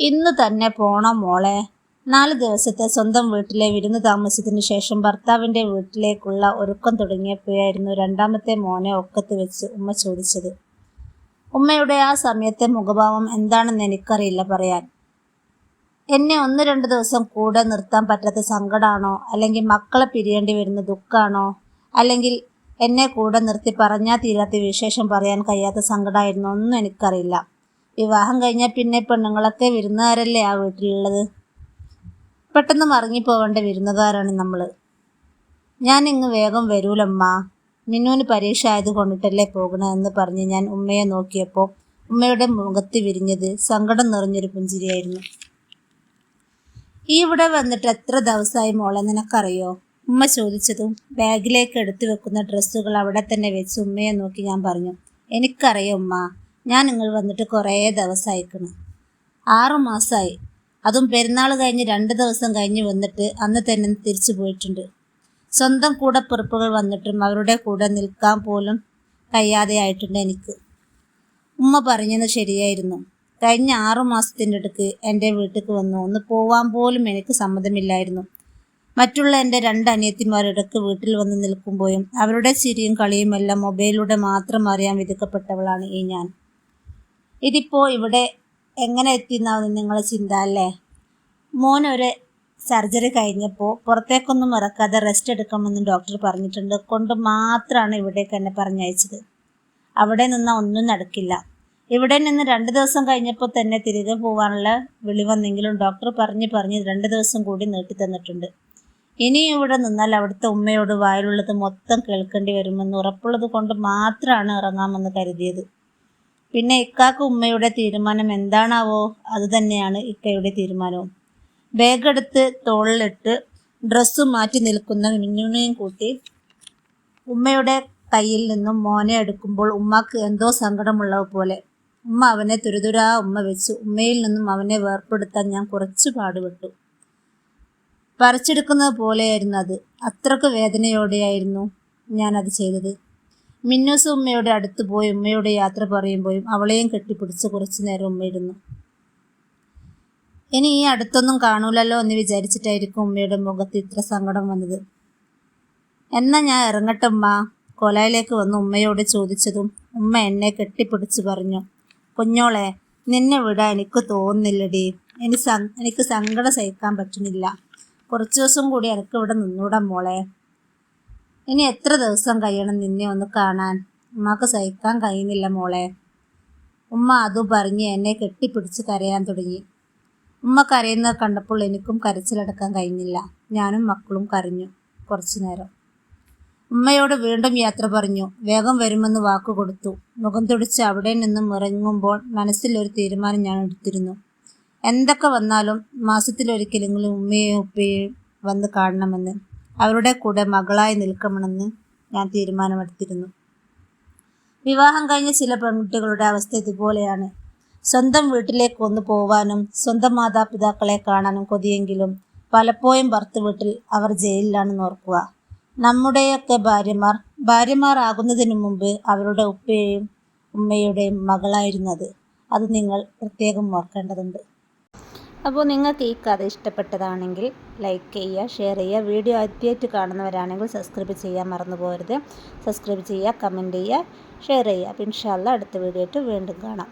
ഇന്ന് തന്നെ പോണം മോളെ. 4 ദിവസത്തെ സ്വന്തം വീട്ടിലെ വിരുന്ന് താമസത്തിന് ശേഷം ഭർത്താവിൻ്റെ വീട്ടിലേക്കുള്ള ഒരുക്കം തുടങ്ങിയപ്പോഴായിരുന്നു രണ്ടാമത്തെ മോനെ ഒക്കത്ത് വെച്ച് ഉമ്മ ചോദിച്ചത്. ഉമ്മയുടെ ആ സമയത്തെ മുഖഭാവം എന്താണെന്ന് എനിക്കറിയില്ല പറയാൻ. എന്നെ 1-2 ദിവസം കൂടെ നിർത്താൻ പറ്റാത്ത സങ്കടമാണോ, അല്ലെങ്കിൽ മക്കളെ പിരിയേണ്ടി വരുന്ന ദുഃഖമാണോ, അല്ലെങ്കിൽ എന്നെ കൂടെ നിർത്തി പറഞ്ഞാൽ തീരാത്ത വിശേഷം പറയാൻ കഴിയാത്ത സങ്കടമായിരുന്നോ ഒന്നും എനിക്കറിയില്ല. വിവാഹം കഴിഞ്ഞാൽ പിന്നെ പെണ്ണുങ്ങളൊക്കെ വിരുന്നുകാരല്ലേ ആ വീട്ടിലുള്ളത്. പെട്ടെന്ന് മറങ്ങിപ്പോവേണ്ട വിരുന്നുകാരാണ് നമ്മൾ. ഞാൻ ഇങ്ങ് വേഗം വരൂലമ്മ, മിന്നുവിന് പരീക്ഷ ആയത് കൊണ്ടിട്ടല്ലേ പോകണമെന്ന് പറഞ്ഞ് ഞാൻ ഉമ്മയെ നോക്കിയപ്പോൾ ഉമ്മയുടെ മുഖത്ത് വിരിഞ്ഞത് സങ്കടം നിറഞ്ഞൊരു പുഞ്ചിരിയായിരുന്നു. ഈ ഇവിടെ വന്നിട്ട് എത്ര ദിവസമായി മോളെ നിനക്കറിയോ, ഉമ്മ ചോദിച്ചതും ബാഗിലേക്ക് എടുത്തു വെക്കുന്ന ഡ്രസ്സുകൾ അവിടെ തന്നെ വെച്ച് ഉമ്മയെ നോക്കി ഞാൻ പറഞ്ഞു. എനിക്കറിയാം ഉമ്മ, ഞാൻ നിങ്ങൾ വന്നിട്ട് കുറേ ദിവസമായിക്കണ്. 6 മാസമായി. അതും പെരുന്നാൾ കഴിഞ്ഞ് 2 ദിവസം കഴിഞ്ഞ് വന്നിട്ട് അന്ന് തന്നെ തിരിച്ചു പോയിട്ടുണ്ട്. സ്വന്തം കൂടപ്പിറപ്പുകൾ വന്നിട്ടും അവരുടെ കൂടെ നിൽക്കാൻ പോലും കഴിയാതെ ആയിട്ടുണ്ട് എനിക്ക്. ഉമ്മ പറഞ്ഞത് ശരിയായിരുന്നു. കഴിഞ്ഞ 6 മാസത്തിൻ്റെ അടുക്ക് എൻ്റെ വീട്ടിലേക്ക് വന്നു ഒന്ന് പോവാൻ പോലും എനിക്ക് സമ്മതമില്ലായിരുന്നു. മറ്റുള്ള എൻ്റെ 2 അനിയത്തിമാരിടക്ക് വീട്ടിൽ വന്ന് നിൽക്കുമ്പോഴും അവരുടെ ചിരിയും കളിയും എല്ലാം മൊബൈലിലൂടെ മാത്രം അറിയാൻ വിധിക്കപ്പെട്ടവളാണ് ഈ ഞാൻ. ഇതിപ്പോൾ ഇവിടെ എങ്ങനെ എത്തിയെന്നാവും നിങ്ങളെ ചിന്ത അല്ലേ? മോനൊരു സർജറി കഴിഞ്ഞപ്പോൾ പുറത്തേക്കൊന്നും ഇറക്കാതെ റെസ്റ്റ് എടുക്കണമെന്ന് ഡോക്ടർ പറഞ്ഞിട്ടുണ്ട് കൊണ്ട് മാത്രമാണ് ഇവിടേക്ക് എന്നെ പറഞ്ഞയച്ചത്. അവിടെ നിന്നാൽ ഒന്നും നടക്കില്ല. ഇവിടെ നിന്ന് 2 ദിവസം കഴിഞ്ഞപ്പോൾ തന്നെ തിരികെ പോകാനുള്ള വിളി വന്നെങ്കിലും ഡോക്ടർ പറഞ്ഞ് 2 ദിവസം കൂടി നീട്ടി തന്നിട്ടുണ്ട്. ഇനിയും ഇവിടെ നിന്നാൽ അവിടുത്തെ ഉമ്മയോട് വായിലുള്ളത് മൊത്തം കേൾക്കേണ്ടി വരുമെന്ന് ഉറപ്പുള്ളത് കൊണ്ട് മാത്രമാണ് ഇറങ്ങാമെന്ന് കരുതിയത്. പിന്നെ ഇക്കാക്ക് ഉമ്മയുടെ തീരുമാനം എന്താണാവോ, അതുതന്നെയാണ് ഇക്കയുടെ തീരുമാനവും. ബാഗെടുത്ത് തോളിലിട്ട് ഡ്രസ്സ് മാറ്റി നിൽക്കുന്ന മിന്നുവിനെയും കൂട്ടി ഉമ്മയുടെ കയ്യിൽ നിന്നും മോനെ എടുക്കുമ്പോൾ ഉമ്മക്ക് എന്തോ സങ്കടമുള്ളത് പോലെ ഉമ്മ അവനെ തുരുതുരാ ഉമ്മ വെച്ച് ഉമ്മയിൽ നിന്നും അവനെ വേർപ്പെടുത്താൻ ഞാൻ കുറച്ച് പാടുപെട്ടു. പറിച്ചെടുക്കുന്നത് പോലെയായിരുന്നു അത്. അത്രക്ക് വേദനയോടെയായിരുന്നു ഞാനത് ചെയ്തത്. മിന്നൂസ് ഉമ്മയുടെ അടുത്ത് പോയി ഉമ്മയോട് യാത്ര പറയുമ്പോഴും അവളെയും കെട്ടിപ്പിടിച്ച് കുറച്ചു നേരം ഉമ്മയിരുന്നു. ഇനി ഈ അടുത്തൊന്നും കാണൂലല്ലോ എന്ന് വിചാരിച്ചിട്ടായിരിക്കും ഉമ്മയുടെ മുഖത്ത് ഇത്ര സങ്കടം വന്നത്. എന്നാ ഞാൻ ഇറങ്ങട്ടുമ്മ, കൊലായിലേക്ക് വന്ന് ഉമ്മയോട് ചോദിച്ചതും ഉമ്മ എന്നെ കെട്ടിപ്പിടിച്ച് പറഞ്ഞു. കുഞ്ഞോളെ, നിന്നെ വിടാൻ എനിക്ക് തോന്നുന്നില്ലടി. എനിക്ക് സങ്കടം സഹിക്കാൻ പറ്റുന്നില്ല. കുറച്ച് ദിവസം കൂടി എനിക്ക് ഇവിടെ നിന്നൂടാ മോളെ. ഇനി എത്ര ദിവസം കഴിയണം നിന്നെ ഒന്ന് കാണാൻ? ഉമ്മക്ക് സഹിക്കാൻ കഴിയുന്നില്ല മോളെ. ഉമ്മ അതും പറഞ്ഞ് എന്നെ കെട്ടിപ്പിടിച്ച് കരയാൻ തുടങ്ങി. ഉമ്മ കരയുന്നത് കണ്ടപ്പോൾ എനിക്കും കരച്ചിലടക്കാൻ കഴിഞ്ഞില്ല. ഞാനും മക്കളും കരഞ്ഞു കുറച്ചു നേരം. ഉമ്മയോട് വീണ്ടും യാത്ര പറഞ്ഞു. വേഗം വരുമെന്ന് വാക്കു കൊടുത്തു. മുഖം തുടിച്ച് അവിടെ നിന്നും ഇറങ്ങുമ്പോൾ മനസ്സിലൊരു തീരുമാനം ഞാൻ എടുത്തിരുന്നു. എന്തൊക്കെ വന്നാലും മാസത്തിലൊരിക്കലെങ്കിലും ഉമ്മയെയും ഉപ്പയെയും വന്ന് കാണണമെന്ന്, അവരുടെ കൂടെ മകളായി നിൽക്കണമെന്ന് ഞാൻ തീരുമാനമെടുത്തിരുന്നു. വിവാഹം കഴിഞ്ഞ ചില പെൺകുട്ടികളുടെ അവസ്ഥ ഇതുപോലെയാണ്. സ്വന്തം വീട്ടിലേക്ക് ഒന്ന് പോവാനും സ്വന്തം മാതാപിതാക്കളെ കാണാനും കൊതിയെങ്കിലും പലപ്പോഴും ഭർത്തൃ വീട്ടിൽ അവർ ജയിലിലാണെന്ന് ഓർക്കുക. നമ്മുടെയൊക്കെ ഭാര്യമാർ ആകുന്നതിനു മുമ്പ് അവരുടെ ഉപ്പയെയും ഉമ്മയുടെയും മകളായിരുന്നത്. അത് നിങ്ങൾ പ്രത്യേകം ഓർക്കേണ്ടതുണ്ട്. അപ്പോൾ നിങ്ങൾക്ക് ഈ കഥ ഇഷ്ടപ്പെട്ടതാണെങ്കിൽ ലൈക്ക് ചെയ്യുക, ഷെയർ ചെയ്യുക. വീഡിയോ ആദ്യമായിട്ട് കാണുന്നവരാണെങ്കിൽ സബ്സ്ക്രൈബ് ചെയ്യാൻ മറന്നു പോകരുത്. സബ്സ്ക്രൈബ് ചെയ്യുക, കമൻറ്റ് ചെയ്യുക, ഷെയർ ചെയ്യുക. അപ്പോൾ ഇൻഷാ അല്ലാഹ് അടുത്ത വീഡിയോ ആയിട്ട് വീണ്ടും കാണാം.